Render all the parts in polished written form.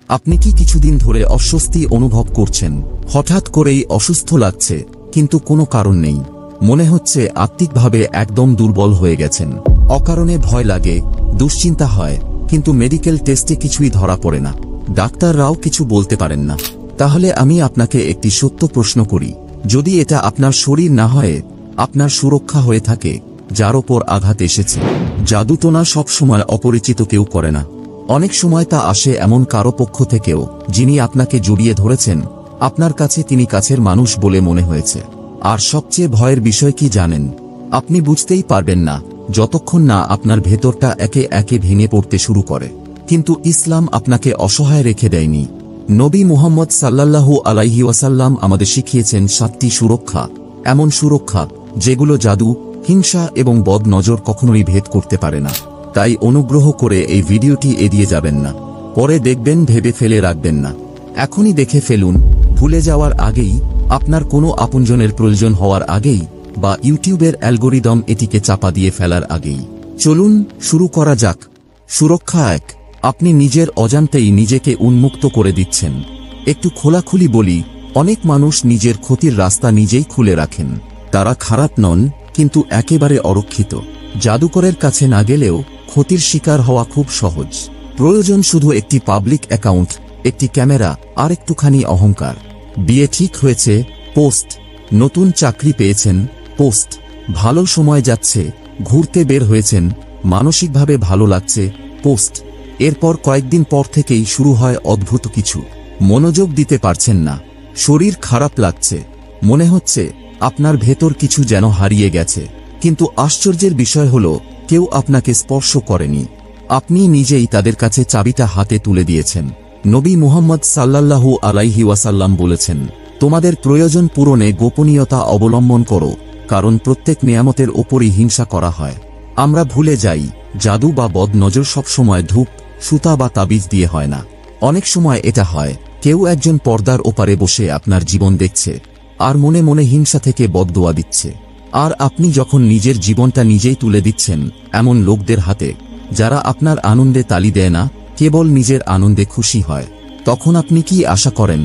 আপনি কি কিছুদিন ধরে অস্বস্তি অনুভব করছেন? হঠাৎ করেই অসুস্থ লাগছে, কিন্তু কোনো কারণ নেই। মনে হচ্ছে আত্মিকভাবে একদম দুর্বল হয়ে গেছেন। অকারণে ভয় লাগে, দুশ্চিন্তা হয়, কিন্তু মেডিকেল টেস্টে কিছুই ধরা পড়ে না। ডাক্তাররাও কিছু বলতে পারেন না। তাহলে আমি আপনাকে একটি সত্য প্রশ্ন করি, যদি এটা আপনার শরীর না হয়, আপনার সুরক্ষা হয়ে থাকে, যার ওপর আঘাত এসেছে। জাদুটোনা সবসময় অপরিচিত কেউ করে না। অনেক সময় তা আসে এমন কারো পক্ষ থেকেও, যিনি আপনাকে জড়িয়ে ধরেছেন, আপনার কাছে তিনি কাছের মানুষ বলে মনে হয়েছে। আর সবচেয়ে ভয়ের বিষয় কি জানেন? আপনি বুঝতেই পারবেন না যতক্ষণ না আপনার ভেতরটা একে একে ভেঙে পড়তে শুরু করে। কিন্তু ইসলাম আপনাকে অসহায় রেখে দেয়নি। নবী মুহাম্মদ সাল্লাল্লাহু আলাইহি ওয়াসাল্লাম আমাদের শিখিয়েছেন 7টি সুরক্ষা, এমন সুরক্ষা যেগুলো জাদু, হিংসা এবং বদ নজর কখনোই ভেদ করতে পারে না। তাই অনুগ্রহ করে এই ভিডিওটি এড়িয়ে যাবেন না। পরে দেখবেন ভেবে ফেলে রাখবেন না। এখনই দেখে ফেলুন, ভুলে যাওয়ার আগেই, আপনার কোনো আপনজনের প্রয়োজন হওয়ার আগেই, বা ইউটিউবের অ্যালগোরিদম এটিকে চাপা দিয়ে ফেলার আগেই। চলুন শুরু করা যাক। সুরক্ষা 1। আপনি নিজের অজান্তেই নিজেকে উন্মুক্ত করে দিচ্ছেন। একটু খোলাখুলি বলি, অনেক মানুষ নিজের ক্ষতির রাস্তা নিজেই খুলে রাখেন। তারা খারাপ নন, কিন্তু একেবারে অরক্ষিত। জাদুকরের কাছে না গেলেও ক্ষতির শিকার হওয়া খুব সহজ। প্রয়োজন শুধু একটি পাবলিক অ্যাকাউন্ট, একটি ক্যামেরা, আর একটুখানি অহংকার। বিয়ে ঠিক হয়েছে, পোস্ট। নতুন চাকরি পেয়েছেন, পোস্ট। ভালো সময় যাচ্ছে, ঘুরতে বের হয়েছেন, মানসিকভাবে ভালো লাগছে, পোস্ট। এরপর কয়েকদিন পর থেকেই শুরু হয় অদ্ভুত কিছু। মনোযোগ দিতে পারছেন না, শরীর খারাপ লাগছে, মনে হচ্ছে আপনার ভেতর কিছু যেন হারিয়ে গেছে। কিন্তু আশ্চর্যের বিষয় হলো, কেউ আপনাকে স্পর্শ করেনি। আপনি নিজেই তাদের কাছে চাবিটা হাতে তুলে দিয়েছেন। নবী মুহাম্মদ সাল্লাল্লাহু আলাইহি ওয়াসাল্লাম বলেছেন, তোমাদের প্রয়োজন পূরণে গোপনীয়তা অবলম্বন করো, কারণ প্রত্যেক নিয়ামতের ওপরই হিংসা করা হয়। আমরা ভুলে যাই, জাদু বা বদ নজর সবসময় ধূপ, সুতা বা তাবিজ দিয়ে হয় না। অনেক সময় এটা হয়, কেউ একজন পর্দার ওপারে বসে আপনার জীবন দেখছে, আর মনে মনে হিংসা থেকে বদদোয়া দিচ্ছে। আর আপনি যখন নিজের জীবনটা নিজেই তুলে দিচ্ছেন এমন লোকদের হাতে, যারা আপনার আনন্দে তালি দেয় না, কেবল নিজের আনন্দে খুশি হয়, তখন আপনি কি আশা করেন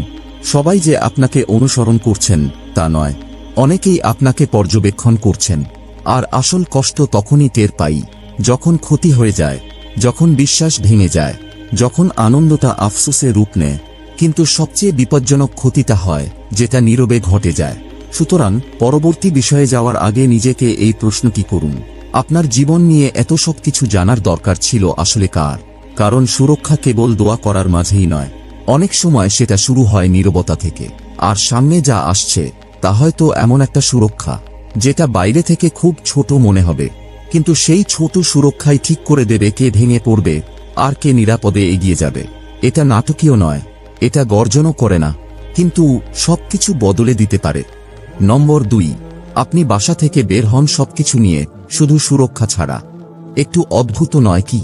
সবাই যে আপনাকে অনুসরণ করছেন? তা নয়। অনেকেই আপনাকে পর্যবেক্ষণ করছেন। আর আসল কষ্ট তখনই টের পাই, যখন ক্ষতি হয়ে যায়, যখন বিশ্বাস ভেঙে যায়, যখন আনন্দটা আফসোসে রূপ নেয়। কিন্তু সবচেয়ে বিপজ্জনক ক্ষতিটা হয় যেটা নীরবে ঘটে যায়। সুতরাং পরবর্তী বিষয়ে যাওয়ার আগে নিজেকে এই প্রশ্নটি করুন, আপনার জীবন নিয়ে এত সব কিছু জানার দরকার ছিল আসলে কার? কারণ সুরক্ষা কেবল দোয়া করার মাঝেই নয়, অনেক সময় সেটা শুরু হয় নীরবতা থেকে। আর সামনে যা আসছে তা হয়তো এমন একটা সুরক্ষা যেটা বাইরে থেকে খুব ছোট মনে হবে, কিন্তু সেই ছোট সুরক্ষাই ঠিক করে দেবে কে ভেঙে পড়বে আর কে নিরাপদে এগিয়ে যাবে। এটা নাটকীয় নয়, এটা গর্জনও করে না, কিন্তু সবকিছু বদলে দিতে পারে। নম্বর 2। আপনি বাসা থেকে বের হন সবকিছু নিয়ে, শুধু সুরক্ষা ছাড়া। একটু অদ্ভুত নয় কি?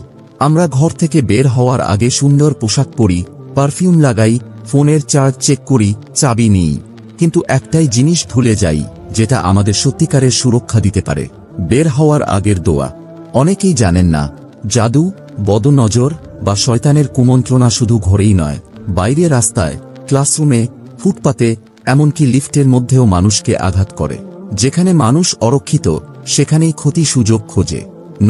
আমরা ঘর থেকে বের হওয়ার আগে সুন্দর পোশাক পরি, পারফিউম লাগাই, ফোনের চার্জ চেক করি, চাবি নিই, কিন্তু একটাই জিনিস ভুলে যাই যেটা আমাদের সত্যিকারের সুরক্ষা দিতে পারে, বের হওয়ার আগের দোয়া। অনেকেই জানেন না, জাদু, বদনজর বা শয়তানের কুমন্ত্রণা শুধু ঘরেই নয়, বাইরে, রাস্তায়, ক্লাসরুমে, ফুটপাতে, এমনকি লিফটের মধ্যেও মানুষকে আঘাত করে। যেখানে মানুষ অরক্ষিত, সেখানেই ক্ষতি সুযোগ খোঁজে।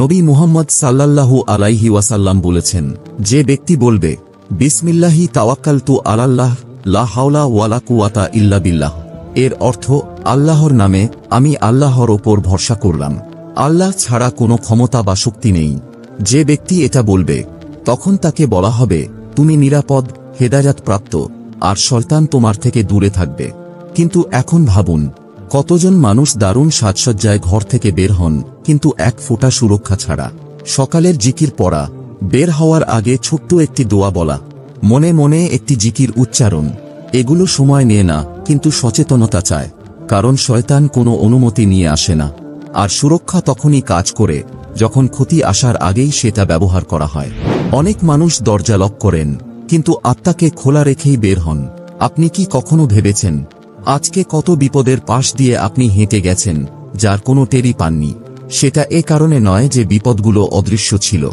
নবী মুহাম্মদ সাল্লাল্লাহু আলাইহি ওয়াসাল্লাম বলেছেন, যে ব্যক্তি বলবে বিসমিল্লাহি তাওয়াক্কালতু আলাল্লাহ লা হাওলা ওয়ালা কুওয়াতা ইল্লা বিল্লাহ, এর অর্থ আল্লাহর নামে আমি আল্লাহর ওপর ভরসা করলাম, আল্লাহ ছাড়া কোনো ক্ষমতা বা শক্তি নেই। যে ব্যক্তি এটা বলবে, তখন তাকে বলা হবে, তুমি নিরাপদ, হেদায়াত প্রাপ্ত, আর শয়তান তোমার থেকে দূরে থাকবে। কিন্তু এখন ভাবুন, কতজন মানুষ দারুণ সাজসজ্জায় ঘর থেকে বের হন, কিন্তু এক ফোঁটা সুরক্ষা ছাড়া। সকালের জিকির পড়া, বের হওয়ার আগে ছোট্ট একটি দোয়া বলা, মনে মনে একটি জিকির উচ্চারণ, এগুলো সময় নিয়ে না, কিন্তু সচেতনতা চায়। কারণ শয়তান কোনো অনুমতি নিয়ে আসে না। আর সুরক্ষা তখনই কাজ করে যখন ক্ষতি আসার আগেই সেটা ব্যবহার করা হয়। অনেক মানুষ দরজা লক করেন, কিন্তু আত্মাকে খোলা রেখেই বের হন। আপনি কি কখনো ভেবেছেন আজকে কত বিপদের পাশ দিয়ে আপনি হেঁটে গেছেন, যার কোনো টেরই পাননি? সেটা এ কারণে নয় যে বিপদগুলো অদৃশ্য ছিল,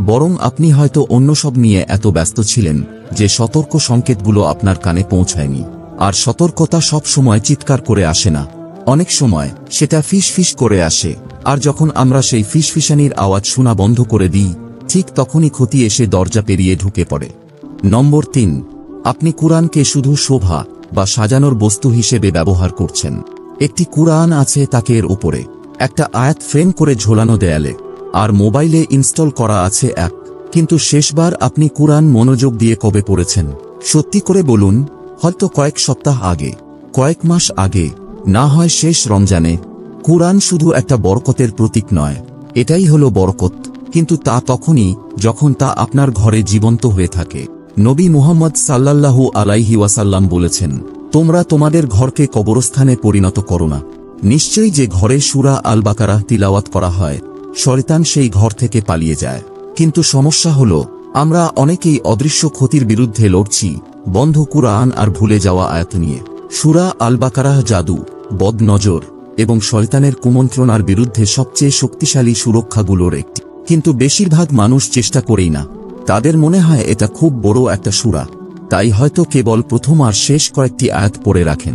বরং আপনি হয়তো অন্য সব নিয়ে এত ব্যস্ত ছিলেন যে সতর্ক সংকেতগুলো আপনার কানে পৌঁছায়নি। আর সতর্কতা সব সময় চিৎকার করে আসে না, অনেক সময় সেটা ফিস ফিস করে আসে। আর যখন আমরা সেই ফিসফিসানির আওয়াজ শোনা বন্ধ করে দিই, ঠিক তখনই ক্ষতি এসে দরজা পেরিয়ে ঢুকে পড়ে। নম্বর 3, আপনি কুরআনকে শুধু শোভা বা সাজানোর বস্তু হিসেবে ব্যবহার করছেন। একটি কুরআন আছে তাকের উপরে, একটা আয়াত ফ্রেম করে ঝোলানো দেয়ালে, আর মোবাইলে ইনস্টল করা আছে অ্যাপ। কিন্তু শেষবার আপনি কুরআন মনোযোগ দিয়ে কবে পড়েছেন? সত্যি করে বলুন, হয়তো কয়েক সপ্তাহ আগে, কয়েক মাস আগে, না হয় শেষ রমজানে। কুরআন শুধু একটা বরকতের প্রতীক নয়, এটাই হলো বরকত, কিন্তু তা তখনই যখন তা আপনার ঘরে জীবন্ত হয়ে থাকে। নবী মুহাম্মদ সাল্লাল্লাহু আলাইহি ওয়াসাল্লাম বলেছেন, তোমরা তোমাদের ঘরকে কবরস্থানে পরিণত করো না। নিশ্চয়ই যে ঘরে সূরা আল বাকারাহ তিলাওয়াত করা হয়, শয়তান সেই ঘর থেকে পালিয়ে যায়। কিন্তু সমস্যা হলো, আমরা অনেকেই অদৃশ্য ক্ষতির বিরুদ্ধে লড়ছি বন্ধ কুরআন আর ভুলে যাওয়া আয়াত নিয়ে। সূরা আল বাকারাহ জাদু, বদনজর এবং শয়তানের কুমন্ত্রণার বিরুদ্ধে সবচেয়ে শক্তিশালী সুরক্ষাগুলোর একটি। কিন্তু বেশিরভাগ মানুষ চেষ্টা করেই না। তাদের মনে হয় এটা খুব বড় একটা সূরা, তাই হয়তো কেবল প্রথম আর শেষ কয়েকটি আয়াত পড়ে রাখেন,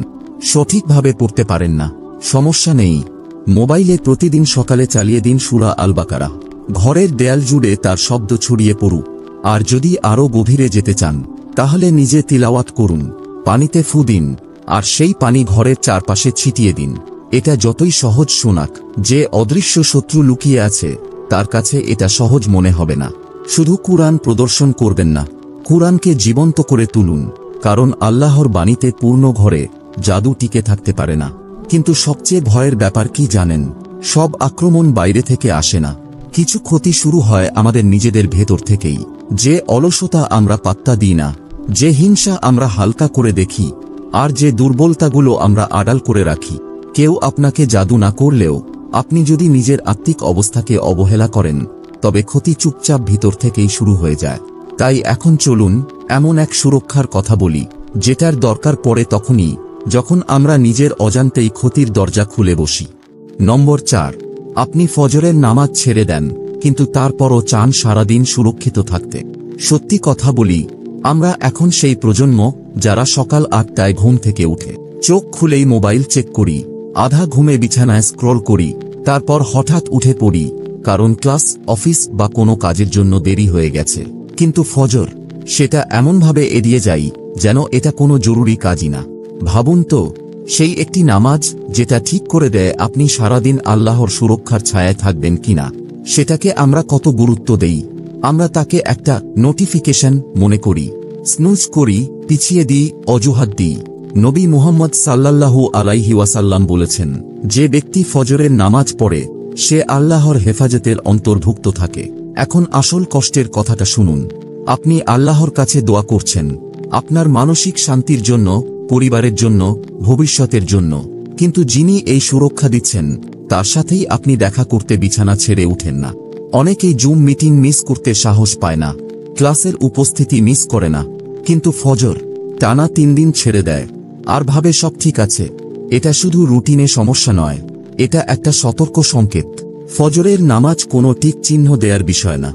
সঠিকভাবে পড়তে পারেন না। সমস্যা নেই, মোবাইলে প্রতিদিন সকালে চালিয়ে দিন সূরা আল বাকারাহ। ঘরের দেয়াল জুড়ে তার শব্দ ছড়িয়ে পড়ুক। আর যদি আরও গভীরে যেতে চান, তাহলে নিজে তিলাওয়াত করুন, পানিতে ফু দিন, আর সেই পানি ঘরের চারপাশে ছিটিয়ে দিন। এটা যতই সহজ শোনাক, যে অদৃশ্য শত্রু লুকিয়ে আছে তার কাছে এটা সহজ মনে হবে না। শুধু কুরআন প্রদর্শন করবেন না, কুরআনকে জীবন্ত করে তুলুন, কারণ আল্লাহর বাণীতে পূর্ণ ঘরে জাদু টিকে থাকতে পারে না। কিন্তু সবচেয়ে ভয়ের ব্যাপার কি জানেন? সব আক্রমণ বাইরে থেকে আসে না, কিছু ক্ষতি শুরু হয় আমাদের নিজেদের ভেতর থেকেই। যে অলসতা আমরা পাত্তা দিই না, যে হিংসা আমরা হালকা করে দেখি, আর যে দুর্বলতাগুলো আমরা আড়াল করে রাখি। কেউ আপনাকে জাদু না করলেও আপনি যদি নিজের আত্মিক অবস্থাকে অবহেলা করেন, তবে ক্ষতি চুপচাপ ভিতর থেকেই শুরু হয়ে যায়। তাই এখন চলুন এমন এক সুরক্ষার কথা বলি, যেটার দরকার পড়ে তখনই যখন আমরা নিজের অজান্তেই ক্ষতির দরজা খুলে বসি। নম্বর 4, আপনি ফজরের নামাজ ছেড়ে দেন, কিন্তু তারপরও চান সারাদিন সুরক্ষিত থাকতে। সত্যি কথা বলি, আমরা এখন সেই প্রজন্ম যারা সকাল 8টায় ঘুম থেকে উঠে চোখ খুলেই মোবাইল চেক করি, আধা ঘুমে বিছানায় স্ক্রল করি, তারপর হঠাৎ উঠে পড়ি কারণ ক্লাস, অফিস বা কোনো কাজের জন্য দেরি হয়ে গেছে। কিন্তু ফজর, সেটা এমনভাবে এড়িয়ে যাই যেন এটা কোনো জরুরি কাজই না। ভাবুন তো, সেই একটি নামাজ যেটা ঠিক করে দেয় আপনি সারাদিন আল্লাহর সুরক্ষার ছায়ায় থাকবেন কিনা, সেটাকে আমরা কত গুরুত্ব দেই। আমরা তাকে একটা নোটিফিকেশন মনে করি, স্নুজ করি, পিছিয়ে দিই, অজুহাত দিই। নবী মুহাম্মদ সাল্লাল্লাহু আলাইহি ওয়াসাল্লাম বলেছেন, যে ব্যক্তি ফজরের নামাজ পড়ে সে আল্লাহর হেফাজতের অন্তর্ভুক্ত থাকে। এখন আসল কষ্টের কথাটা শুনুন। আপনি আল্লাহর কাছে দোয়া করছেন আপনার মানসিক শান্তির জন্য, পরিবারের জন্য, ভবিষ্যতের জন্য, কিন্তু যিনি এই সুরক্ষা দিচ্ছেন তার সাথেই আপনি দেখা করতে বিছানা ছেড়ে উঠেন না। অনেকেই জুম মিটিং মিস করতে সাহস পায় না, ক্লাসের উপস্থিতি মিস করে না, কিন্তু ফজর টানা 3 দিন ছেড়ে দেয় আর ভাবে সব ঠিক আছে। এটা শুধু রুটিনে সমস্যা নয়, এটা একটা সতর্ক সংকেত। ফজরের নামাজ কোনো টিক চিহ্ন দেয়ার বিষয় না,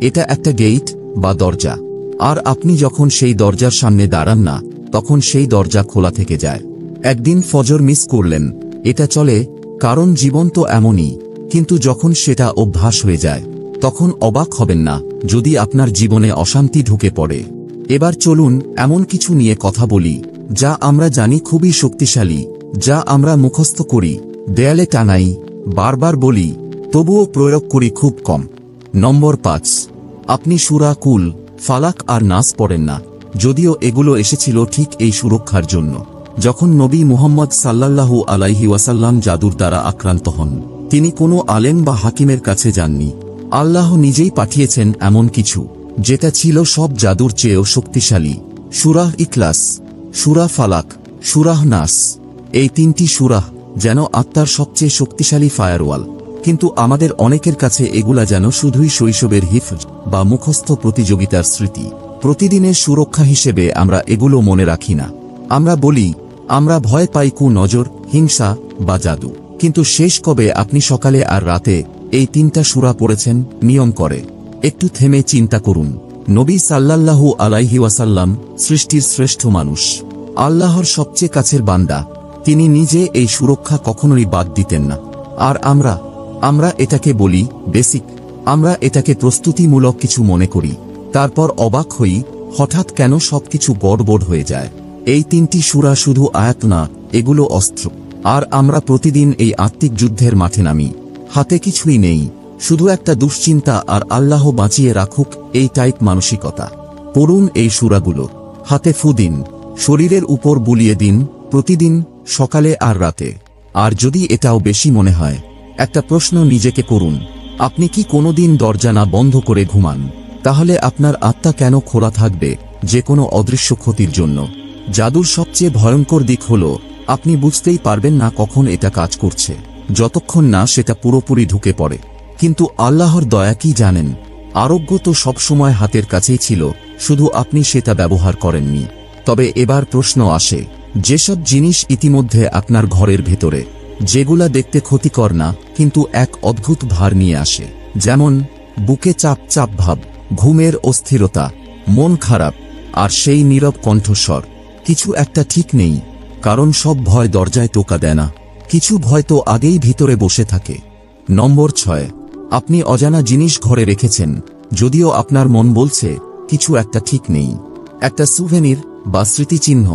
এটা একটা গেট বা দরজা। আর আপনি যখন সেই দরজার সামনে দাঁড়ান না, তখন সেই দরজা খোলা থেকে যায়। একদিন ফজর মিস করলেন, এটা চলে, কারণ জীবন তো এমনই। কিন্তু যখন সেটা অভ্যাস হয়ে যায়, তখন অবাক হবেন না যদি আপনার জীবনে অশান্তি ঢুকে পড়ে। এবার চলুন এমন কিছু নিয়ে কথা বলি যা আমরা জানি খুবই শক্তিশালী, যা আমরা মুখস্থ করি, দেয়ালে টানাই, বারবার বলি, তবুও প্রয়োগ করি খুব কম। নম্বর 5, আপনি সূরা কুল, ফালাক আর নাস পড়েন না, যদিও এগুলো এসেছিল ঠিক এই সুরক্ষার জন্য। যখন নবী মুহাম্মদ সাল্লাল্লাহু আলাইহি ওয়াসাল্লাম জাদুর দ্বারা আক্রান্ত হন, তিনি কোনো আলেম বা হাকিমের কাছে যাননি। আল্লাহ নিজেই পাঠিয়েছেন এমন কিছু যেটা ছিল সব জাদুর চেয়েও শক্তিশালী। সূরা ইখলাস, সূরা ফালাক, সূরা নাস, এই 3টি সূরা যেন আত্মার সবচেয়ে শক্তিশালী ফায়ারওয়াল। কিন্তু আমাদের অনেকের কাছে এগুলা যেন শুধুই শৈশবের হিফজ বা মুখস্থ প্রতিযোগিতার স্মৃতি। প্রতিদিনের সুরক্ষা হিসেবে আমরা এগুলো মনে রাখি না। আমরা বলি আমরা ভয় পাই নজর, হিংসা বা জাদু। কিন্তু শেষ কবে আপনি সকালে আর রাতে এই 3টা সূরা পড়েছেন নিয়ম করে? একটু থেমে চিন্তা করুন। নবী সাল্লাল্লাহু আলাইহি ওয়াসাল্লাম সৃষ্টির শ্রেষ্ঠ মানুষ, আল্লাহর সবচেয়ে কাছের বান্দা। তিনি নিজে এই সুরক্ষা কখনোই বাদ দিতেন না। আর আমরা এটাকে বলি বেসিক। আমরা এটাকে প্রস্তুতিমূলক কিছু মনে করি, তারপর অবাক হই হঠাৎ কেন সবকিছু গড়বড় হয়ে যায়। এই 3টি সূরা শুধু আয়াত না, এগুলো অস্ত্র। আর আমরা প্রতিদিন এই আত্মিক যুদ্ধের মাঠে নামি। হাতে কিছুই নেই, শুধু একটা দুশ্চিন্তা আর আল্লাহ বাঁচিয়ে রাখুক এই টাইপ মানসিকতা। পড়ুন এই সূরাগুলো, হাতে ফু দিন, শরীরের উপর বুলিয়ে দিন, প্রতিদিন সকালে আর রাতে। আর যদি এটাও বেশি মনে হয়, একটা প্রশ্ন নিজেকে করুন, আপনি কি কোনোদিন দরজা না বন্ধ করে ঘুমান? তাহলে আপনার আত্মা কেন খোলা থাকবে যে কোনো অদৃশ্য ক্ষতির জন্য? জাদুর সবচেয়ে ভয়ঙ্কর দিক হল আপনি বুঝতেই পারবেন না কখন এটা কাজ করছে, যতক্ষণ না সেটা পুরোপুরি ঢুকে পড়ে। কিন্তু আল্লাহর দয়া কি জানেন? আরোগ্য তো সবসময় হাতের কাছেই ছিল, শুধু আপনি সেটা ব্যবহার করেননি। তবে এবার প্রশ্ন আসে, যেসব জিনিস ইতিমধ্যে আপনার ঘরের ভেতরে, যেগুলা দেখতে ক্ষতিকর না কিন্তু এক অদ্ভুত ভার নিয়ে আসে, যেমন বুকে চাপ চাপ ভাব, ঘুমের অস্থিরতা, মন খারাপ, আর সেই নীরব কণ্ঠস্বর, কিছু একটা ঠিক নেই। কারণ সব ভয় দরজায় টোকা দেয় না, কিছু ভয় তো আগেই ভিতরে বসে থাকে। নম্বর 6, আপনি অজানা জিনিস ঘরে রেখেছেন, যদিও আপনার মন বলছে কিছু একটা ঠিক নেই। একটা সুভেনির বা স্মৃতিচিহ্ন,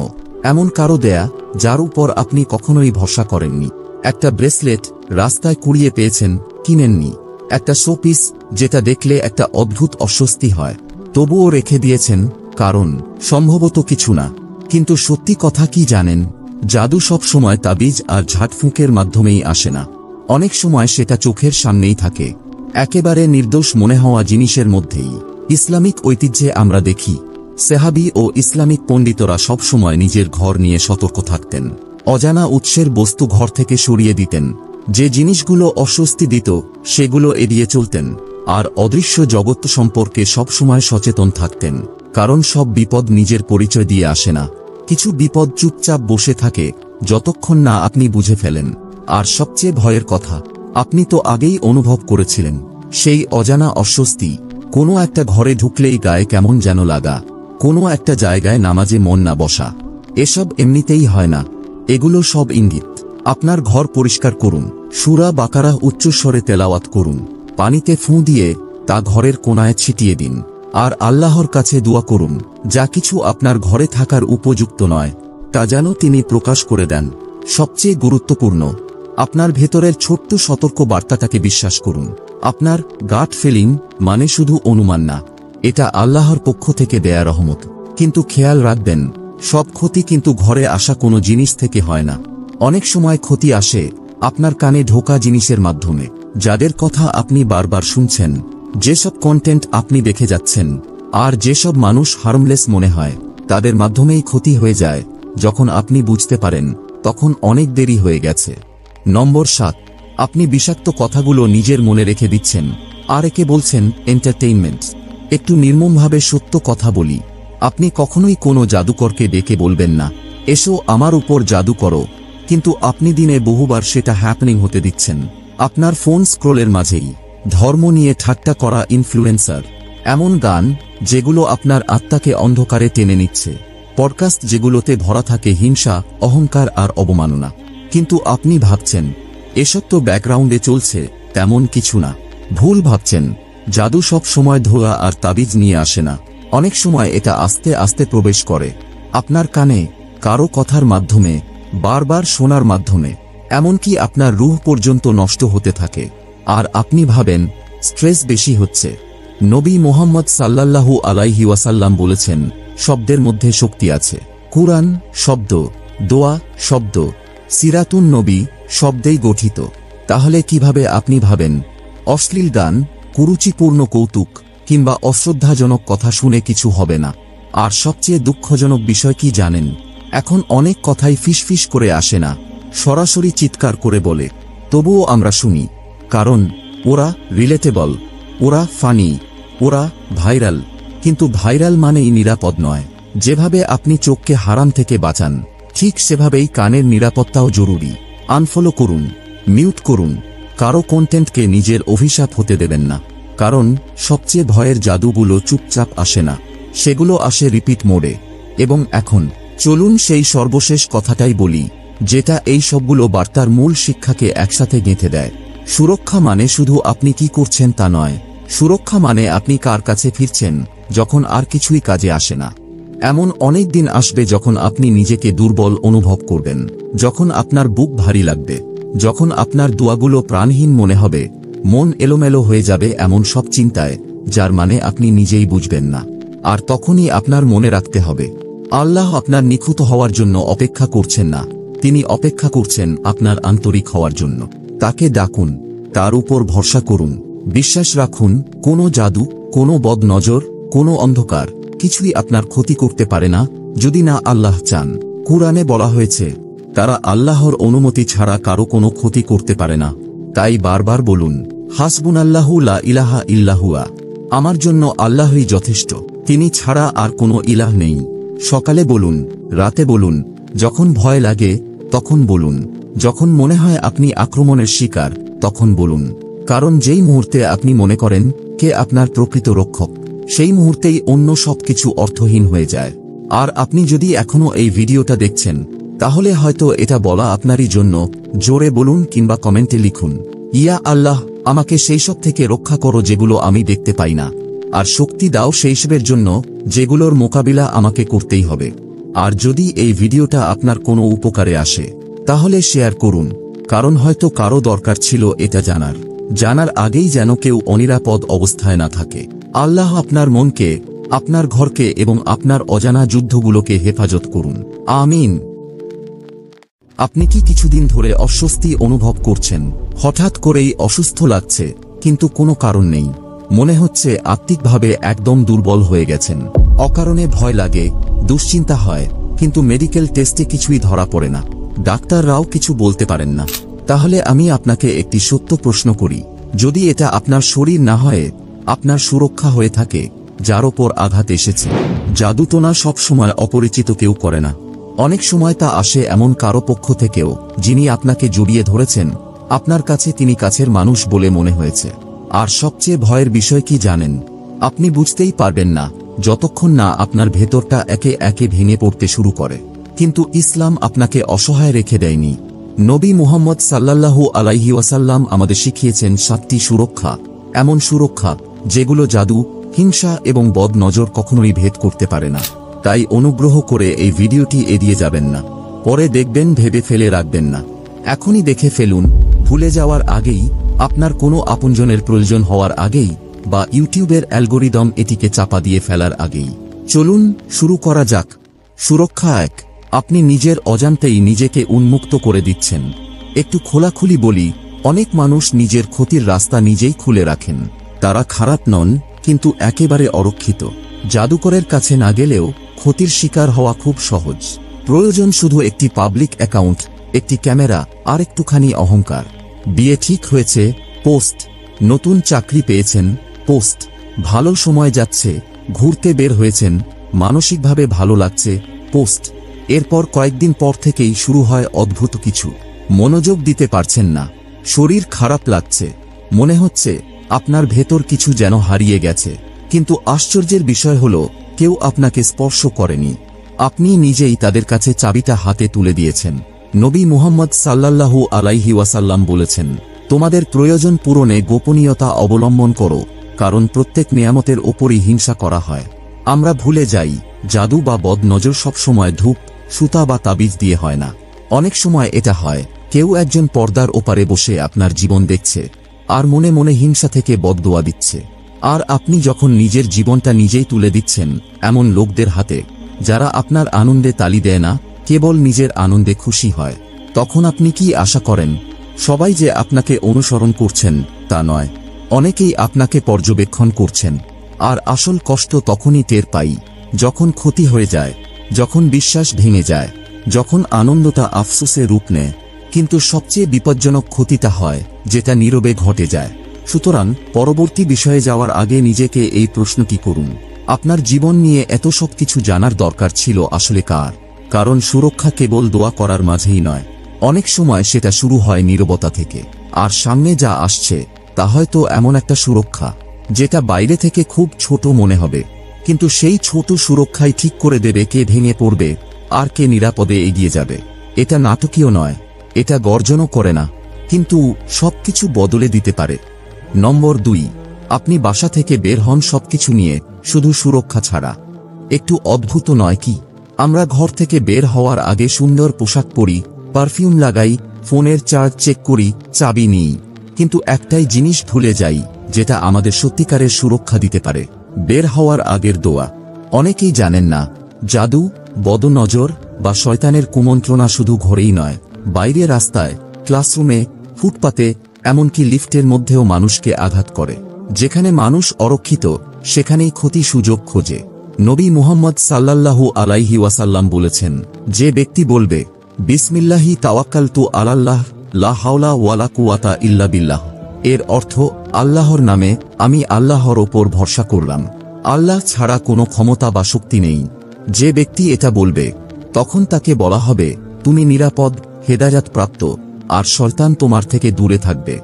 এমন কারো দেয়া যার উপর আপনি কখনোই ভরসা করেননি। একটা ব্রেসলেট রাস্তায় কুড়িয়ে পেয়েছেন, কিনেননি। একটা শোপিস যেটা দেখলে একটা অদ্ভুত অস্বস্তি হয়, তবুও রেখে দিয়েছেন, কারণ সম্ভবত কিছু না। কিন্তু সত্যি কথা কি জানেন? জাদু সব সময় তাবিজ আর ঝাড়ফুঁকের মাধ্যমেই আসে না। অনেক সময় সেটা চোখের সামনেই থাকে, একেবারে নির্দোষ মনে হওয়া জিনিসের মধ্যেই। ইসলামিক ঐতিহ্যে আমরা দেখি সাহাবী ও ইসলামিক পণ্ডিতরা সবসময় নিজের ঘর নিয়ে সতর্ক থাকতেন। অজানা উৎসের বস্তু ঘর থেকে সরিয়ে দিতেন, যে জিনিসগুলো অস্বস্তি দিত সেগুলো এড়িয়ে চলতেন। আর অদৃশ্য জগৎ সম্পর্কে সবসময় সচেতন থাকতেন, কারণ সব বিপদ নিজের পরিচয় দিয়ে আসে না। কিছু বিপদ চুপচাপ বসে থাকে যতক্ষণ না আপনি বুঝে ফেলেন। আর সবচেয়ে ভয়ের কথা, আপনি তো আগেই অনুভব করেছিলেন সেই অজানা অস্বস্তি। কোনো একটা ঘরে ঢুকলেই গায়ে কেমন যেন লাগা, কোনো একটা জায়গায় নামাজে মন না বসা। এসব এমনিতেই হয় না, এগুলো সব ইঙ্গিত। আপনার ঘর পরিষ্কার করুন, সূরা বাকারা উচ্চস্বরে তেলাওয়াত করুন, পানিতে ফুঁ দিয়ে তা ঘরের কোণায় ছিটিয়ে দিন। আর আল্লাহর কাছে দোয়া করুন, যা কিছু আপনার ঘরে থাকার উপযুক্ত নয় তা যেন তিনি প্রকাশ করে দেন। সবচেয়ে গুরুত্বপূর্ণ, আপনার ভেতরের ছোট্ট সতর্ক বার্তাটাকে বিশ্বাস করুন। আপনার গাট ফিলিং মানে শুধু অনুমান না, এটা আল্লাহর পক্ষ থেকে দেয়া রহমত। কিন্তু খেয়াল রাখবেন, সব ক্ষতি কিন্তু ঘরে আসা কোনো জিনিস থেকে হয় না। অনেক সময় ক্ষতি আসে আপনার কানে ঢোকা জিনিসের মাধ্যমে, যাদের কথা আপনি বারবার শুনছেন, যেসব কন্টেন্ট আপনি দেখে যাচ্ছেন, আর যেসব মানুষ হার্মলেস মনে হয়, তাদের মাধ্যমেই ক্ষতি হয়ে যায়। যখন আপনি বুঝতে পারেন, তখন অনেক দেরি হয়ে গেছে। নম্বর 7, আপনি বিষাক্ত কথাগুলো নিজের মনে রেখে দিচ্ছেন, আর একে বলছেন এন্টারটেইনমেন্ট। একটু নির্মমভাবে সত্য কথা বলি, আপনি কখনোই কোনো জাদুকরকে ডেকে বলবেন না, এসো আমার উপর জাদু করো। কিন্তু আপনি দিনে বহুবার সেটা হ্যাপেনিং হতে দিচ্ছেন। আপনার ফোন স্ক্রোলের মাঝেই ধর্ম নিয়ে ঠাট্টা করা ইনফ্লুয়েন্সার, এমন গান যেগুলো আপনার আত্মাকে অন্ধকারে টেনে নিচ্ছে, পডকাস্ট যেগুলোতে ভরা থাকে হিংসা, অহংকার আর অবমাননা। কিন্তু আপনি ভাবছেন এসব তো ব্যাকগ্রাউন্ডে চলছে, তেমন কিছু না। ভুল ভাবছেন। জাদু সব সময় ধোয়া আর তাবিজ নিয়ে আসে না, অনেক সময় এটা আস্তে আস্তে প্রবেশ করে আপনার কানে, কারো কথার মাধ্যমে, বারবার শোনার মাধ্যমে, এমনকি আপনার রূহ পর্যন্ত নষ্ট হতে থাকে। আর আপনি ভাবেন স্ট্রেস বেশি হচ্ছে। নবী মুহাম্মদ সাল্লাল্লাহু আলাইহি ওয়াসাল্লাম বলেছেন, শব্দের মধ্যে শক্তি আছে। কুরআন শব্দ, দোয়া শব্দ, সিরাতুন নবী শব্দেই গঠিত। তাহলে কিভাবে আপনি ভাবেন অশ্লীল গান, কুরুচিপূর্ণ কৌতুক কিংবা অশ্রদ্ধাজনক কথা শুনে কিছু হবে না? আর সবচেয়ে দুঃখজনক বিষয় কি জানেন? এখন অনেক কথাই ফিসফিস করে আসে না, সরাসরি চিৎকার করে বলে, তবুও আমরা শুনি। কারণ ওরা রিলেটেবল, ওরা ফানি, ওরা ভাইরাল। কিন্তু ভাইরাল মানেই নিরাপদ নয়। যেভাবে আপনি চোখকে হারাম থেকে বাঁচান, ঠিক সেভাবেই কানের নিরাপত্তাও জরুরি। আনফলো করুন, মিউট করুন, কারো কন্টেন্টকে নিজের অভিশাপ হতে দেবেন না। কারণ সবচেয়ে ভয়ের জাদুগুলো চুপচাপ আসে না, সেগুলো আসে রিপিট মোডে। এবং এখন চলুন সেই সর্বশেষ কথাটাই বলি, যেটা এই সবগুলো বার্তার মূল শিক্ষাকে একসাথে গেঁথে দেয়। সুরক্ষা মানে শুধু আপনি কি করছেন তা নয়, সুরক্ষা মানে আপনি কার কাছে ফিরছেন যখন আর কিছুই কাজে আসে না। এমন অনেক দিন আসবে যখন আপনি নিজেকে দুর্বল অনুভব করবেন, যখন আপনার বুক ভারী লাগবে, যখন আপনার দোয়াগুলো প্রাণহীন মনে হবে, মন এলোমেলো হয়ে যাবে এমন সব চিন্তায়, যার মানে আপনি নিজেই বুঝবেন না। আর তখনই আপনার মনে রাখতে হবে, আল্লাহ আপনার নিখুঁত হওয়ার জন্য অপেক্ষা করছেন না, তিনি অপেক্ষা করছেন আপনার আন্তরিক হওয়ার জন্য। তাকে ডাকুন, তার উপর ভরসা করুন, বিশ্বাস রাখুন কোনো জাদু, কোনো বদনজর, কোনো অন্ধকার কিছুই আপনার ক্ষতি করতে পারে না যদি না আল্লাহ চান। কুরআনে বলা হয়েছে, তারা আল্লাহর অনুমতি ছাড়া কারো কোনো ক্ষতি করতে পারে না। তাই বারবার বলুন, হাসবুনাল্লাহু লা ইলাহা ইল্লাহুয়া, আমার জন্য আল্লাহই যথেষ্ট, তিনি ছাড়া আর কোনো ইলাহ নেই। সকালে বলুন, রাতে বলুন, যখন ভয় লাগে তখন বলুন, যখন মনে হয় আপনি আক্রমণের শিকার তখন বলুন। কারণ যেই মুহূর্তে আপনি মনে করেন কে আপনার প্রকৃত রক্ষক, সেই মুহূর্তেই অন্য সবকিছু অর্থহীন হয়ে যায়। আর আপনি যদি এখনো এই ভিডিওটা দেখছেন, তাহলে হয়তো এটা বলা আপনারই জন্য। জোরে বলুন কিংবা কমেন্টে লিখুন, ইয়া আল্লাহ, আমাকে সেই সব থেকে রক্ষা করো যেগুলো আমি দেখতে পাই না, আর শক্তি দাও সেই সবের জন্য যেগুলোর মোকাবিলা আমাকে করতেই হবে। আর যদি এই ভিডিওটা আপনার কোনো উপকারে আসে, তাহলে শেয়ার করুন, কারণ হয়তো কারো দরকার ছিল এটা জানার আগেই যেন কেউ অনিরাপদ অবস্থায় না থাকে। আল্লাহ আপনার মনকে, আপনার ঘরকে এবং আপনার অজানা যুদ্ধগুলোকে হেফাজত করুন, আমিন। আপনি কি কিছুদিন ধরে অস্বস্তি অনুভব করছেন? হঠাৎ করেই অসুস্থ লাগছে, কিন্তু কোনো কারণ নেই। মনে হচ্ছে আত্মিকভাবে একদম দুর্বল হয়ে গেছেন। অকারণে ভয় লাগে, দুশ্চিন্তা হয়, কিন্তু মেডিকেল টেস্টে কিছুই ধরা পড়ে না, ডাক্তাররাও কিছু বলতে পারেন না। তাহলে আমি আপনাকে একটি সত্য প্রশ্ন করি, যদি এটা আপনার শরীর না হয়, আপনার সুরক্ষা হয়ে থাকে, যার ওপর আঘাত এসেছে, জাদু তো না সবসময় অপরিচিত কেউ করে না। অনেক সময় তা আসে এমন কারো পক্ষ থেকেও যিনি আপনাকে জড়িয়ে ধরেছেন, আপনার কাছে তিনি কাছের মানুষ বলে মনে হয়েছে। আর সবচেয়ে ভয়ের বিষয় কি জানেন? আপনি বুঝতেই পারবেন না যতক্ষণ না আপনার ভেতরটা একে একে ভেঙে পড়তে শুরু করে। কিন্তু ইসলাম আপনাকে অসহায় রেখে দেয়নি। নবী মুহাম্মদ সাল্লাল্লাহু আলাইহি ওয়াসাল্লাম আমাদের শিখিয়েছেন 7টি সুরক্ষা, এমন সুরক্ষা যেগুলো জাদু, হিংসা এবং বদ নজর কখনোই ভেদ করতে পারে না। তাই অনুগ্রহ করে এই ভিডিওটি এড়িয়ে যাবেন না, পরে দেখবেন ভেবে ফেলে রাখবেন না। এখনই দেখে ফেলুন, ভুলে যাওয়ার আগেই, আপনার কোনো আপনজনের প্রয়োজন হওয়ার আগেই, বা ইউটিউবের অ্যালগোরিদম এটিকে চাপা দিয়ে ফেলার আগেই। চলুন শুরু করা যাক। সুরক্ষা 1, আপনি নিজের অজান্তেই নিজেকে উন্মুক্ত করে দিচ্ছেন। একটু খোলাখুলি বলি, অনেক মানুষ নিজের ক্ষতির রাস্তা নিজেই খুলে রাখেন। তারা খারাপ নন, কিন্তু একেবারে অরক্ষিত। জাদুকরের কাছে না গেলেও ক্ষতির শিকার হওয়া খুব সহজ। প্রয়োজন শুধু একটি পাবলিক অ্যাকাউন্ট, একটি ক্যামেরা, আর একটুখানি অহংকার। বিয়ে ঠিক হয়েছে, পোস্ট। নতুন চাকরি পেয়েছেন, পোস্ট। ভালো সময় যাচ্ছে, ঘুরতে বের হয়েছেন, মানসিকভাবে ভালো লাগছে, পোস্ট। এরপর কয়েকদিন পর থেকেই শুরু হয় অদ্ভুত কিছু। মনোযোগ দিতে পারছেন না, শরীর খারাপ লাগছে, মনে হচ্ছে আপনার ভেতর কিছু যেন হারিয়ে গেছে। কিন্তু আশ্চর্যের বিষয় হলো, কেউ আপনাকে স্পর্শ করেনি, আপনি নিজেই তাদের কাছে চাবিটা হাতে তুলে দিয়েছেন। নবী মুহাম্মদ সাল্লাল্লাহু আলাইহি ওয়াসাল্লাম বলেছেন, তোমাদের প্রয়োজন পূরণে গোপনীয়তা অবলম্বন করো, কারণ প্রত্যেক নিয়ামতের ওপরই হিংসা করা হয়। আমরা ভুলে যাই, জাদু বা বদ নজর সবসময় ধূপ, সুতা বা তাবিজ দিয়ে হয় না। অনেক সময় এটা হয়, কেউ একজন পর্দার ওপারে বসে আপনার জীবন দেখছে, আর মনে মনে হিংসা থেকে বদদোয়া দিচ্ছে। আর আপনি যখন নিজের জীবনটা নিজেই তুলে দিচ্ছেন এমন লোকদের হাতে, যারা আপনার আনন্দে তালি দেয় না, কেবল নিজের আনন্দে খুশি হয়, তখন আপনি কি আশা করেন সবাই যে আপনাকে অনুসরণ করছেন তা নয়? অনেকেই আপনাকে পর্যবেক্ষণ করছেন। আর আসল কষ্ট তখনই টের পাই, যখন ক্ষতি হয়ে যায়, যখন বিশ্বাস ভেঙে যায়, যখন আনন্দটা আফসোসে রূপ নেয়। কিন্তু সবচেয়ে বিপজ্জনক ক্ষতিটা হয় যেটা নীরবে ঘটে যায়। সুতরাং পরবর্তী বিষয়ে যাওয়ার আগে নিজেকে এই প্রশ্নটি করুন, আপনার জীবন নিয়ে এত সব কিছু জানার দরকার ছিল আসলে কার? কারণ সুরক্ষা কেবল দোয়া করার মাঝেই নয়, অনেক সময় সেটা শুরু হয় নীরবতা থেকে। আর সামনে যা আসছে তা হয়তো এমন একটা সুরক্ষা যেটা বাইরে থেকে খুব ছোট মনে হবে, কিন্তু সেই ছোট সুরক্ষাই ঠিক করে দেবে কে ভেঙে পড়বে আর কে নিরাপদে এগিয়ে যাবে। এটা নাটকীয় নয়, এটা গর্জনও করে না, কিন্তু সবকিছু বদলে দিতে পারে। নম্বর 2, আপনি বাসা থেকে বের হন সবকিছু নিয়ে, শুধু সুরক্ষা ছাড়া। একটু অদ্ভুত নয় কি? আমরা ঘর থেকে বের হওয়ার আগে সুন্দর পোশাক পরি, পারফিউম লাগাই, ফোনের চার্জ চেক করি, চাবি নিই, কিন্তু একটাই জিনিস ভুলে যাই যেটা আমাদের সত্যিকারের সুরক্ষা দিতে পারে, বের হওয়ার আগের দোয়া। অনেকেই জানেন না, জাদু, বদনজর বা শয়তানের কুমন্ত্রণা শুধু ঘরেই নয়, বাইরে রাস্তায়, ক্লাসরুমে, ফুটপাতে, এমনকি লিফটের মধ্যেও মানুষকে আঘাত করে। যেখানে মানুষ অরক্ষিত সেখানেই ক্ষতি সুযোগ খোঁজে। নবী মুহাম্মদ সাল্লাল্লাহু আলাইহি ওয়াসাল্লাম বলেছেন, যে ব্যক্তি বলবে বিসমিল্লাহি তাওয়াক্কালতু আলাল্লাহ লা হাওলা ওয়ালা কুওয়াতা ইল্লা বিল্লাহ, এর অর্থ আল্লাহর নামে আমি আল্লাহর ওপর ভরসা করলাম, আল্লাহ ছাড়া কোনো ক্ষমতা বা শক্তি নেই। যে ব্যক্তি এটা বলবে তখন তাকে বলা হবে তুমি নিরাপদ, হেদায়াত প্রাপ্ত, আর শয়তান তোমার থেকে দূরে থাকবে।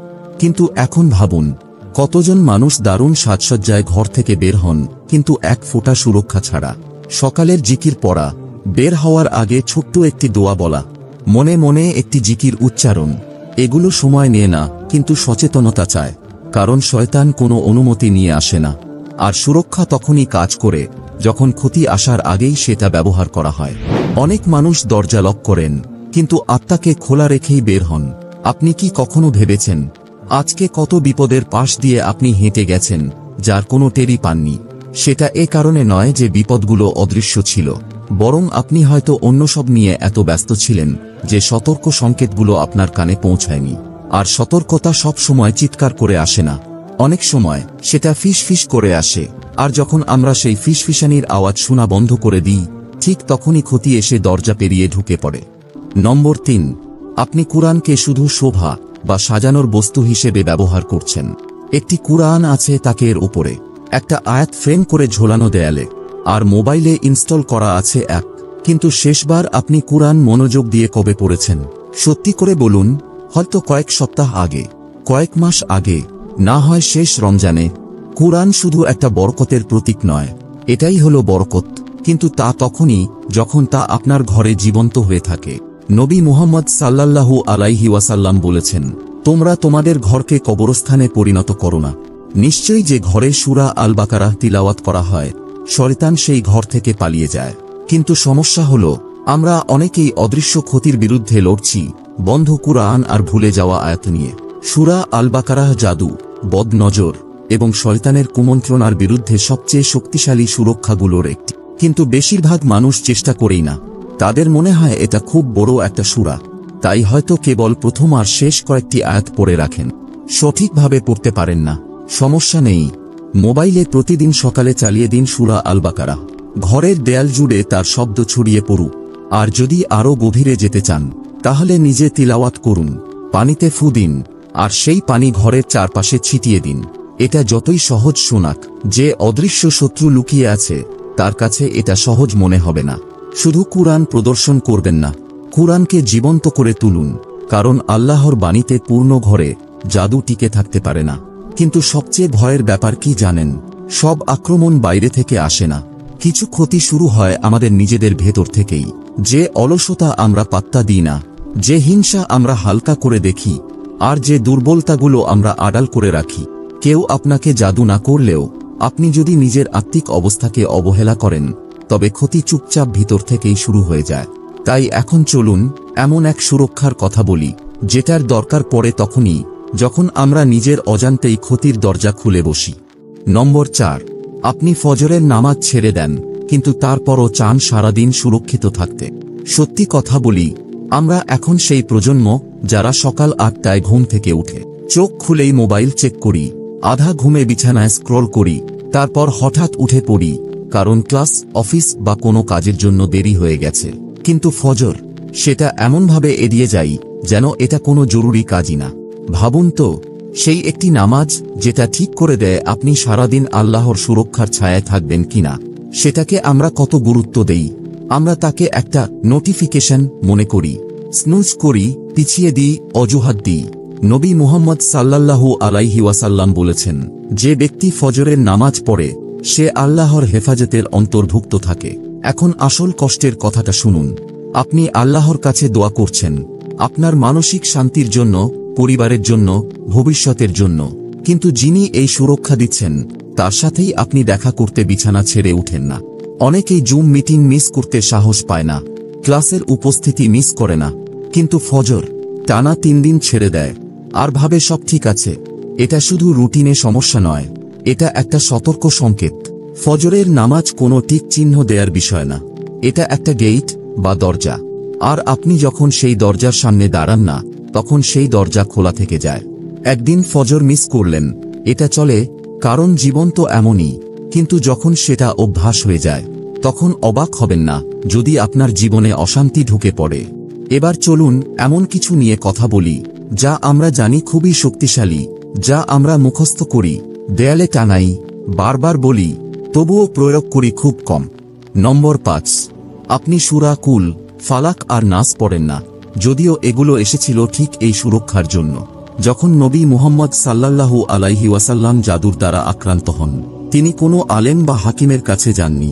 কিন্তু এখন ভাবুন, কতজন মানুষ দারুণ সাজসজ্জায় ঘর থেকে বের হন কিন্তু এক ফোঁটা সুরক্ষা ছাড়া। সকালের জিকির পড়া, বের হওয়ার আগে ছোট্ট একটি দোয়া বলা, মনে মনে একটি জিকির উচ্চারণ, এগুলো সময় নিয়ে না কিন্তু সচেতনতা চায়, কারণ শয়তান কোনো অনুমতি নিয়ে আসে না। আর সুরক্ষা তখনই কাজ করে যখন ক্ষতি আসার আগেই সেটা ব্যবহার করা হয়। অনেক মানুষ দরজা লক করেন কিন্তু আত্মাকে খোলা রেখেই বের হন। আপনি কি কখনো ভেবেছেন আজকে কত বিপদের পাশ দিয়ে আপনি হেঁটে গেছেন যার কোনো টেরই পাননি? সেটা এ কারণে নয় যে বিপদগুলো অদৃশ্য ছিল, বরং আপনি হয়তো অন্য সব নিয়ে এত ব্যস্ত ছিলেন যে সতর্ক সংকেতগুলো আপনার কানে পৌঁছায়নি। আর সতর্কতা সব সময় চিৎকার করে আসে না, অনেক সময় সেটা ফিস ফিস করে আসে। আর যখন আমরা সেই ফিসফিসানির আওয়াজ শোনা বন্ধ করে দিই, ঠিক তখনই ক্ষতি এসে দরজা পেরিয়ে ঢুকে পড়ে। নম্বর 3, আপনি কুরআনকে শুধু শোভা বা সাজানোর বস্তু হিসেবে ব্যবহার করছেন। একটি কুরআন আছে তাকের উপরে, একটা আয়াত ফ্রেম করে ঝোলানো দেয়ালে, আর মোবাইলে ইনস্টল করা আছে অ্যাপ। কিন্তু শেষবার আপনি কুরআন মনোযোগ দিয়ে কবে পড়েছেন? সত্যি করে বলুন, হয়তো কয়েক সপ্তাহ আগে, কয়েক মাস আগে, না হয় শেষ রমজানে। কুরআন শুধু একটা বরকতের প্রতীক নয়, এটাই হলো বরকত, কিন্তু তা তখনই যখন তা আপনার ঘরে জীবন্ত হয়ে থাকে। নবী মুহাম্মদ সাল্লাল্লাহু আলাইহি ওয়াসাল্লাম বলেছেন, তোমরা তোমাদের ঘরকে কবরস্থানে পরিণত করো না। নিশ্চয়ই যে ঘরে সূরা আল বাকারাহ তিলাওয়াত করা হয়, শয়তান সেই ঘর থেকে পালিয়ে যায়। কিন্তু সমস্যা হলো, আমরা অনেকেই অদৃশ্য ক্ষতির বিরুদ্ধে লড়ছি বন্ধ কুরআন আর ভুলে যাওয়া আয়াত নিয়ে। সূরা আল বাকারাহ জাদু, বদনজর এবং শয়তানের কুমন্ত্রণার বিরুদ্ধে সবচেয়ে শক্তিশালী সুরক্ষাগুলোর একটি, কিন্তু বেশিরভাগ মানুষ চেষ্টা করেই না। তাদের মনে হয় এটা খুব বড় একটা সূরা, তাই হয়তো কেবল প্রথম আর শেষ কয়েকটি আয়াত পড়ে রাখেন, সঠিকভাবে পড়তে পারেন না। সমস্যা নেই, মোবাইলে প্রতিদিন সকালে চালিয়ে দিন সূরা আল বাকারাহ, ঘরের দেয়াল জুড়ে তার শব্দ ছড়িয়ে পড়ুক। আর যদি আরও গভীরে যেতে চান তাহলে নিজে তিলাওয়াত করুন, পানিতে ফু দিন আর সেই পানি ঘরের চারপাশে ছিটিয়ে দিন। এটা যতই সহজ শোনাক, যে অদৃশ্য শত্রু লুকিয়ে আছে তার কাছে এটা সহজ মনে হবে না। শুধু কুরআন প্রদর্শন করবেন না, কুরআনকে জীবন্ত করে তুলুন, কারণ আল্লাহর বাণীতে পূর্ণ ঘরে জাদু টিকে থাকতে পারে না। কিন্তু সবচেয়ে ভয়ের ব্যাপার কি জানেন? সব আক্রমণ বাইরে থেকে আসে না, কিছু ক্ষতি শুরু হয় আমাদের নিজেদের ভেতর থেকেই। যে অলসতা আমরা পাত্তা দিই না, যে হিংসা আমরা হালকা করে দেখি, আর যে দুর্বলতাগুলো আমরা আড়াল করে রাখি। কেউ আপনাকে জাদু না করলেও আপনি যদি নিজের আত্মিক অবস্থাকে অবহেলা করেন, তবে ক্ষতি চুপচাপ ভিতর থেকেই শুরু হয়ে যায়। তাই এখন চলুন এমন এক সুরক্ষার কথা বলি, যেটার দরকার পড়ে তখনই যখন আমরা নিজের অজান্তেই ক্ষতির দরজা খুলে বসি। নম্বর 4, আপনি ফজরের নামাজ ছেড়ে দেন কিন্তু তারপরও চান সারাদিন সুরক্ষিত থাকতে। সত্যি কথা বলি, আমরা এখন সেই প্রজন্ম যারা সকাল 8টায় ঘুম থেকে উঠে চোখ খুলেই মোবাইল চেক করি, আধা ঘুমে বিছানায় স্ক্রল করি, তারপর হঠাৎ উঠে পড়ি কারণ ক্লাস, অফিস বা কোনো কাজের জন্য দেরি হয়ে গেছে। কিন্তু ফজর, সেটা এমনভাবে এড়িয়ে যাই যেন এটা কোনো জরুরি কাজই না। ভাবুন তো, সেই একটি নামাজ যেটা ঠিক করে দেয় আপনি সারাদিন আল্লাহর সুরক্ষার ছায়ায় থাকবেন কিনা, সেটাকে আমরা কত গুরুত্ব দেই। আমরা তাকে একটা নোটিফিকেশন মনে করি, স্নুজ করি, পিছিয়ে দিই, অজুহাত দিই। নবী মুহাম্মদ সাল্লাল্লাহু আলাইহি ওয়াসাল্লাম বলেছেন, যে ব্যক্তি ফজরের নামাজ পড়ে সে আল্লাহর হেফাজতের অন্তর্ভুক্ত থাকে। এখন আসল কষ্টের কথাটা শুনুন। আপনি আল্লাহর কাছে দোয়া করছেন আপনার মানসিক শান্তির জন্য, পরিবারের জন্য, ভবিষ্যতের জন্য, কিন্তু যিনি এই সুরক্ষা দিচ্ছেন তার সাথেই আপনি দেখা করতে বিছানা ছেড়ে উঠেন না। অনেকেই জুম মিটিং মিস করতে সাহস পায় না, ক্লাসের উপস্থিতি মিস করে না, কিন্তু ফজর টানা 3 দিন ছেড়ে দেয় আর ভাবে সব ঠিক আছে। এটা শুধু রুটিনে সমস্যা নয়, এটা একটা সতর্ক সংকেত। ফজরের নামাজ কোনো টিক চিহ্ন দেয়ার বিষয় না, এটা একটা গেট বা দরজা। আর আপনি যখন সেই দরজার সামনে দাঁড়ান না, তখন সেই দরজা খোলা থেকে যায়। একদিন ফজর মিস করলেন, এটা চলে, কারণ জীবন তো এমনই। কিন্তু যখন সেটা অভ্যাস হয়ে যায় তখন অবাক হবেন না যদি আপনার জীবনে অশান্তি ঢুকে পড়ে। এবার চলুন এমন কিছু নিয়ে কথা বলি যা আমরা জানি খুবই শক্তিশালী, যা আমরা মুখস্থ করি, দেয়ালে টানাই, বারবার বলি, তবুও প্রয়োগ করি খুব কম। নম্বর 5, আপনি সূরা কুল, ফালাক আর নাস পড়েন না, যদিও এগুলো এসেছিল ঠিক এই সুরক্ষার জন্য। যখন নবী মুহাম্মদ সাল্লাল্লাহু আলাইহি ওয়াসাল্লাম জাদুর দ্বারা আক্রান্ত হন, তিনি কোনো আলেম বা হাকিমের কাছে যাননি।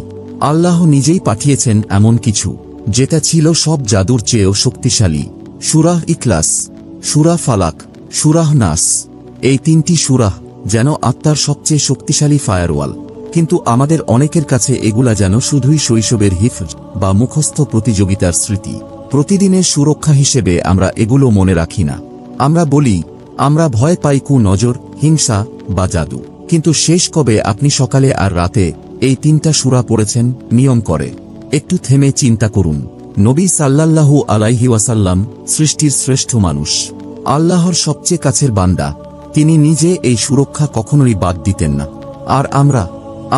আল্লাহ নিজেই পাঠিয়েছেন এমন কিছু যেটা ছিল সব জাদুর চেয়েও শক্তিশালী। সূরা ইখলাস, সূরা ফালাক, সূরা নাস, এই 3টি সূরা যেন আত্মার সবচেয়ে শক্তিশালী ফায়ারওয়াল। কিন্তু আমাদের অনেকের কাছে এগুলা যেন শুধুই শৈশবের হিফজ বা মুখস্থ প্রতিযোগিতার স্মৃতি। প্রতিদিনের সুরক্ষা হিসেবে আমরা এগুলো মনে রাখি না। আমরা বলি আমরা ভয় পাই নজর, হিংসা বা জাদু, কিন্তু শেষ কবে আপনি সকালে আর রাতে এই 3টা সূরা পড়েছেন নিয়ম করে? একটু থেমে চিন্তা করুন। নবী সাল্লাল্লাহু আলাইহি ওয়াসাল্লাম সৃষ্টির শ্রেষ্ঠ মানুষ, আল্লাহর সবচেয়ে কাছের বান্দা, তিনি নিজে এই সুরক্ষা কখনোই বাদ দিতেন না। আর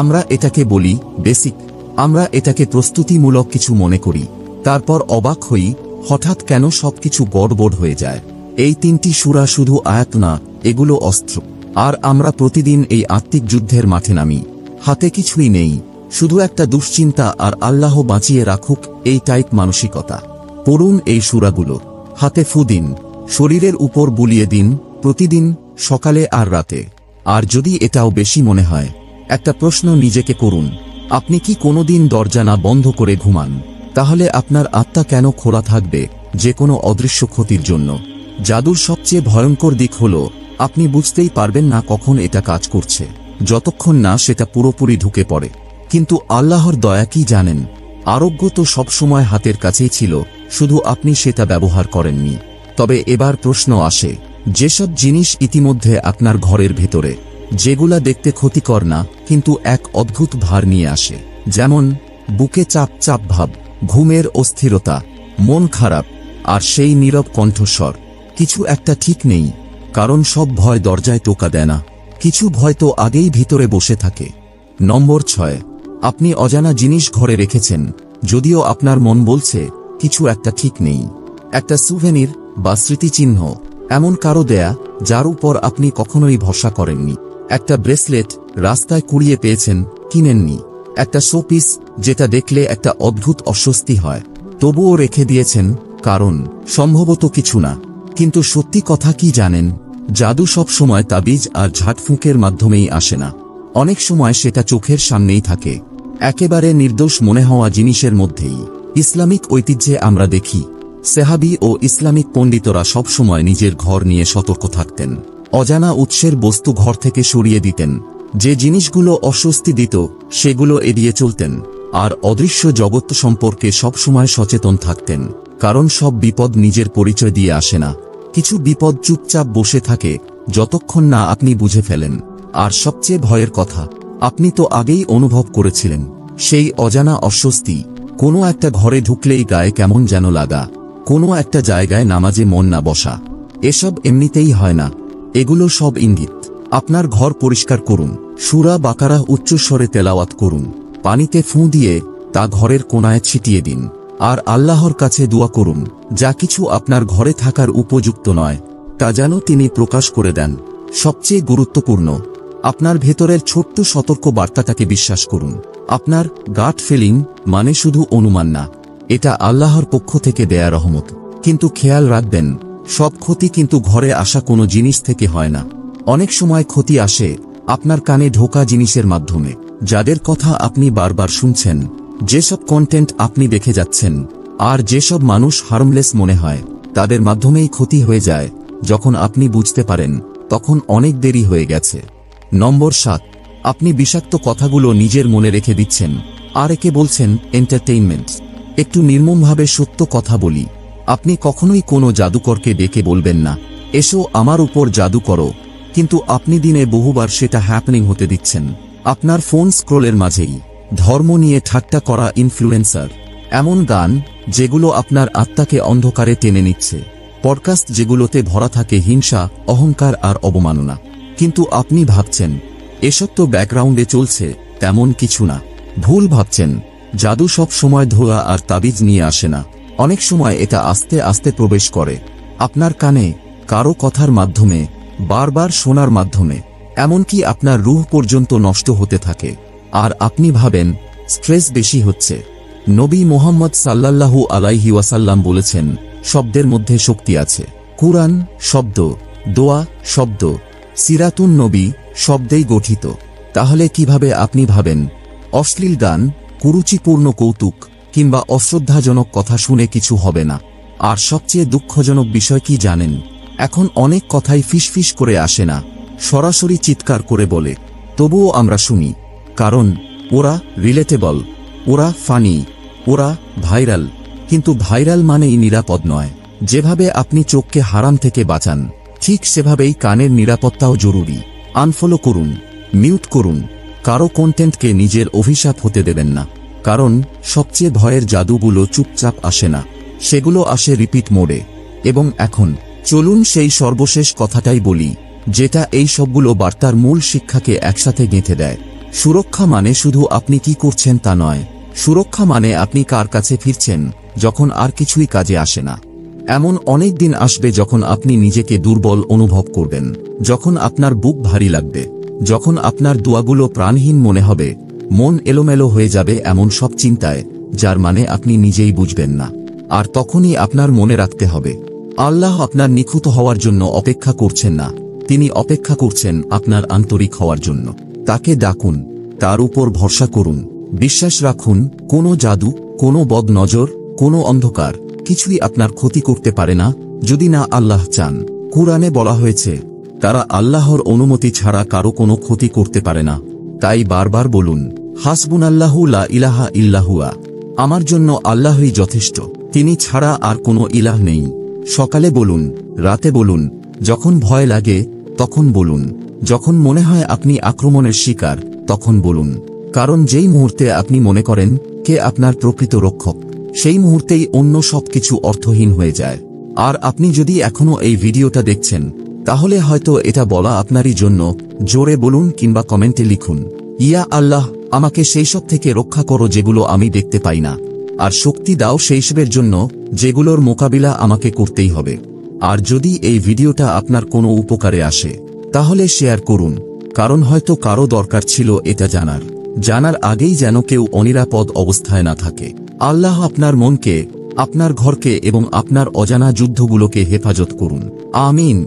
আমরা এটাকে বলি বেসিক, আমরা এটাকে প্রস্তুতিমূলক কিছু মনে করি, তারপর অবাক হই হঠাৎ কেন সবকিছু গড়বড় হয়ে যায়। এই 3টি সূরা শুধু আয়াত না, এগুলো অস্ত্র। আর আমরা প্রতিদিন এই আত্মিক যুদ্ধের মাঠে নামি, হাতে কিছুই নেই, শুধু একটা দুশ্চিন্তা আর আল্লাহ বাঁচিয়ে রাখুক এই টাইপ মানসিকতা। পড়ুন এই সূরাগুলো, হাতে ফু দিন, শরীরের উপর বুলিয়ে দিন, প্রতিদিন সকালে আর রাতে। আর যদি এটাও বেশি মনে হয়, একটা প্রশ্ন নিজেকে করুন, আপনি কি কোনোদিন দরজা না বন্ধ করে ঘুমান? তাহলে আপনার আত্মা কেন খোলা থাকবে যে কোনো অদৃশ্য ক্ষতির জন্য? জাদুর সবচেয়ে ভয়ঙ্কর দিক হল আপনি বুঝতেই পারবেন না কখন এটা কাজ করছে, যতক্ষণ না সেটা পুরোপুরি ঢুকে পড়ে। কিন্তু আল্লাহর দয়া কি জানেন? আরোগ্য তো সবসময় হাতের কাছেই ছিল, শুধু আপনি সেটা ব্যবহার করেননি। তবে এবার প্রশ্ন আসে, যেসব জিনিস ইতিমধ্যে আপনার ঘরের ভেতরে, যেগুলা দেখতে ক্ষতিকর না কিন্তু এক অদ্ভুত ভার নিয়ে আসে, যেমন বুকে চাপ চাপ ভাব, ঘুমের অস্থিরতা, মন খারাপ আর সেই নীরব কণ্ঠস্বর, কিছু একটা ঠিক নেই, কারণ সব ভয় দরজায় টোকা দেয় না, কিছু ভয় তো আগেই ভিতরে বসে থাকে। নম্বর 6, আপনি অজানা জিনিস ঘরে রেখেছেন, যদিও আপনার মন বলছে কিছু একটা ঠিক নেই। একটা সুভেনির বা স্মৃতিচিহ্ন, এমন কারো দেয়া যার উপর আপনি কখনোই ভরসা করেননি। একটা ব্রেসলেট রাস্তায় কুড়িয়ে পেয়েছেন, কিনেননি। একটা শোপিস যেটা দেখলে একটা অদ্ভুত অস্বস্তি হয়, তবুও রেখে দিয়েছেন, কারণ সম্ভবত কিছু না। কিন্তু সত্যি কথা কি জানেন? জাদু সব সময় তাবিজ আর ঝাড়ফুঁকের মাধ্যমেই আসে না, অনেক সময় সেটা চোখের সামনেই থাকে, একেবারে নির্দোষ মনে হওয়া জিনিসের মধ্যেই। ইসলামিক ঐতিহ্যে আমরা দেখি সাহাবী ও ইসলামিক পণ্ডিতরা সবসময় নিজের ঘর নিয়ে সতর্ক থাকতেন, অজানা উৎসের বস্তু ঘর থেকে সরিয়ে দিতেন, যে জিনিসগুলো অস্বস্তি দিত সেগুলো এড়িয়ে চলতেন, আর অদৃশ্য জগৎ সম্পর্কে সবসময় সচেতন থাকতেন। কারণ সব বিপদ নিজের পরিচয় দিয়ে আসে না, কিছু বিপদ চুপচাপ বসে থাকে যতক্ষণ না আপনি বুঝে ফেলেন। আর সবচেয়ে ভয়ের কথা, আপনি তো আগেই অনুভব করেছিলেন সেই অজানা অস্বস্তি। কোনো একটা ঘরে ঢুকলেই গায়ে কেমন যেন লাগা, কোনো একটা জায়গায় নামাজে মন না বসা, এসব এমনিতেই হয় না, এগুলো সব ইঙ্গিত। আপনার ঘর পরিষ্কার করুন, সূরা বাকারা উচ্চস্বরে তেলাওয়াত করুন, পানিতে ফুঁ দিয়ে তা ঘরের কোণায় ছিটিয়ে দিন, আর আল্লাহর কাছে দোয়া করুন যা কিছু আপনার ঘরে থাকার উপযুক্ত নয় তা যেন তিনি প্রকাশ করে দেন। সবচেয়ে গুরুত্বপূর্ণ, আপনার ভেতরের ছোট্ট সতর্ক বার্তাটাকে বিশ্বাস করুন। আপনার গাট ফিলিং মানে শুধু অনুমান না, এটা আল্লাহর পক্ষ থেকে দেয়া রহমত। কিন্তু খেয়াল রাখবেন, সব ক্ষতি কিন্তু ঘরে আসা কোনো জিনিস থেকে হয় না। অনেক সময় ক্ষতি আসে আপনার কানে ঢোকা জিনিসের মাধ্যমে, যাদের কথা আপনি বারবার শুনছেন, যেসব কন্টেন্ট আপনি দেখে যাচ্ছেন, আর যেসব মানুষ হার্মলেস মনে হয়, তাদের মাধ্যমেই ক্ষতি হয়ে যায়। যখন আপনি বুঝতে পারেন, তখন অনেক দেরি হয়ে গেছে। নম্বর 7, আপনি বিষাক্ত কথাগুলো নিজের মনে রেখে দিচ্ছেন, আর একে বলছেন এন্টারটেইনমেন্ট। একটু নির্মমভাবে সত্য কথা বলি, আপনি কখনোই কোনো জাদুকরকে ডেকে বলবেন না, এসো আমার উপর জাদু করো, কিন্তু আপনি দিনে বহুবার সেটা হ্যাপেনিং হতে দিচ্ছেন। আপনার ফোন স্ক্রোলের মাঝেই ধর্ম নিয়ে ঠাট্টা করা ইনফ্লুয়েন্সার, এমন গান যেগুলো আপনার আত্মাকে অন্ধকারে টেনে নিচ্ছে, পডকাস্ট যেগুলোতে ভরা থাকে হিংসা, অহংকার আর অবমাননা, কিন্তু আপনি ভাবছেন এসব তো ব্যাকগ্রাউন্ডে চলছে, তেমন কিছু না। ভুল ভাবছেন। জাদু সব সময় ধোয়া আর তাবিজ নিয়ে আসে না, অনেক সময় এটা আস্তে আস্তে প্রবেশ করে আপনার কানে, কারো কথার মাধ্যমে, বারবার শোনার মাধ্যমে, এমনকি আপনার রূহ পর্যন্ত নষ্ট হতে থাকে। আর আপনি ভাবেন স্ট্রেস বেশি হচ্ছে। নবী মুহাম্মদ সাল্লাল্লাহু আলাইহি ওয়াসাল্লাম বলেছেন, শব্দের মধ্যে শক্তি আছে। কুরআন শব্দ, দোয়া শব্দ, সিরাতুন নবী শব্দেই গঠিত। তাহলে কিভাবে আপনি ভাবেন অশ্লীল গান, কুরুচিপূর্ণ কৌতুক কিংবা অশ্রদ্ধাজনক কথা শুনে কিছু হবে না? আর সবচেয়ে দুঃখজনক বিষয় কি জানেন? এখন অনেক কথাই ফিসফিস করে আসে না, সরাসরি চিৎকার করে বলে, তবুও আমরা শুনি। কারণ ওরা রিলেটেবল, ওরা ফানি, ওরা ভাইরাল। কিন্তু ভাইরাল মানেই নিরাপদ নয়। যেভাবে আপনি চোখকে হারাম থেকে বাঁচান, ঠিক সেভাবেই কানের নিরাপত্তাও জরুরি। আনফলো করুন, মিউট করুন, কারো কন্টেন্টকে নিজের অভিশাপ হতে দেবেন না। কারণ সবচেয়ে ভয়ের জাদুগুলো চুপচাপ আসে না, সেগুলো আসে রিপিট মোডে। এবং এখন চলুন সেই সর্বশেষ কথাটাই বলি, যেটা এই সবগুলো বার্তার মূল শিক্ষাকে একসাথে গেঁথে দেয়। সুরক্ষা মানে শুধু আপনি কি করছেন তা নয়, সুরক্ষা মানে আপনি কার কাছে ফিরছেন যখন আর কিছুই কাজে আসে না। এমন অনেক দিন আসবে যখন আপনি নিজেকে দুর্বল অনুভব করবেন, যখন আপনার বুক ভারী লাগবে, যখন আপনার দোয়াগুলো প্রাণহীন মনে হবে, মন এলোমেলো হয়ে যাবে এমন সব চিন্তায়, যার মানে আপনি নিজেই বুঝবেন না। আর তখনই আপনার মনে রাখতে হবে, আল্লাহ আপনার নিখুঁত হওয়ার জন্য অপেক্ষা করছেন না, তিনি অপেক্ষা করছেন আপনার আন্তরিক হওয়ার জন্য। তাকে ডাকুন, তার উপর ভরসা করুন, বিশ্বাস রাখুন, কোনো জাদু, কোনো বদনজর, কোনো অন্ধকার কিছুই আপনার ক্ষতি করতে পারে না, যদি না আল্লাহ চান। কুরআনে বলা হয়েছে, তারা আল্লাহর অনুমতি ছাড়া কারো কোনো ক্ষতি করতে পারে না। তাই বারবার বলুন, হাসবুনাল্লাহু লা ইলাহা ইল্লাহুয়া, আমার জন্য আল্লাহই যথেষ্ট, তিনি ছাড়া আর কোনো ইলাহ নেই। সকালে বলুন, রাতে বলুন, যখন ভয় লাগে তখন বলুন, যখন মনে হয় আপনি আক্রমণের শিকার তখন বলুন। কারণ যেই মুহূর্তে আপনি মনে করেন কে আপনার প্রকৃত রক্ষক, সেই মুহূর্তেই অন্য সবকিছু অর্থহীন হয়ে যায়। আর আপনি যদি এখনো এই ভিডিওটা দেখছেন, তাহলে হয়তো এটা বলা আপনারই জন্য। জোরে বলুন কিংবা কমেন্টে লিখুন, ইয়া আল্লাহ, আমাকে সেই সব থেকে রক্ষা করো যেগুলো আমি দেখতে পাই না, আর শক্তি দাও সেই সবের জন্য যেগুলোর মোকাবিলা আমাকে করতেই হবে। আর যদি এই ভিডিওটা আপনার কোনো উপকারে আসে, তাহলে শেয়ার করুন, কারণ হয়তো কারো দরকার ছিল এটা জানার আগেই যেন কেউ অনিরাপদ অবস্থায় না থাকে। আল্লাহ আপনার মনকে, আপনার ঘরকে এবং আপনার অজানা যুদ্ধগুলোকে হেফাজত করুন। আমিন।